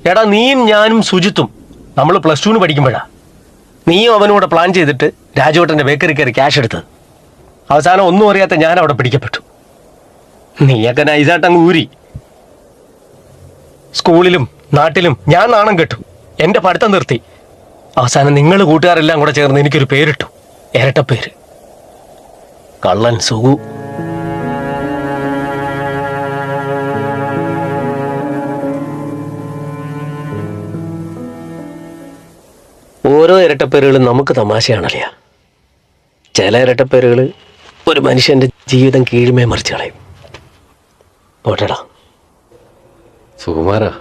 എടാ നീയും ഞാനും സുജിത്തും നമ്മൾ +2 പഠിക്കുമ്പോഴാ നീയും അവനൂടെ പ്ലാൻ ചെയ്തിട്ട് രാജുവേട്ടന്റെ ബേക്കറി കയറി ക്യാഷ് എടുത്തത്. അവസാനം ഒന്നും അറിയാത്ത ഞാൻ അവിടെ പിടിക്കപ്പെട്ടു. നീയൊക്കെ നൈസായിട്ട് അങ്ങ് ഊരി. സ്കൂളിലും നാട്ടിലും ഞാൻ നാണം കെട്ടു, എന്റെ പഠിത്തം നിർത്തി. അവസാനം നിങ്ങൾ കൂട്ടുകാരെല്ലാം കൂടെ ചേർന്ന് എനിക്കൊരു പേരിട്ടു, ഇരട്ടപ്പേര്, കള്ളൻ സുഗു. ഓരോ ഇരട്ടപ്പേരുകളും നമുക്ക് തമാശയാണല്ലേ. ചില ഇരട്ടപ്പേരുകൾ ഒരു മനുഷ്യന്റെ ജീവിതം കീഴ്മേ മറിച്ച് കളയും. പോട്ടെടാ സുകുമാരാ.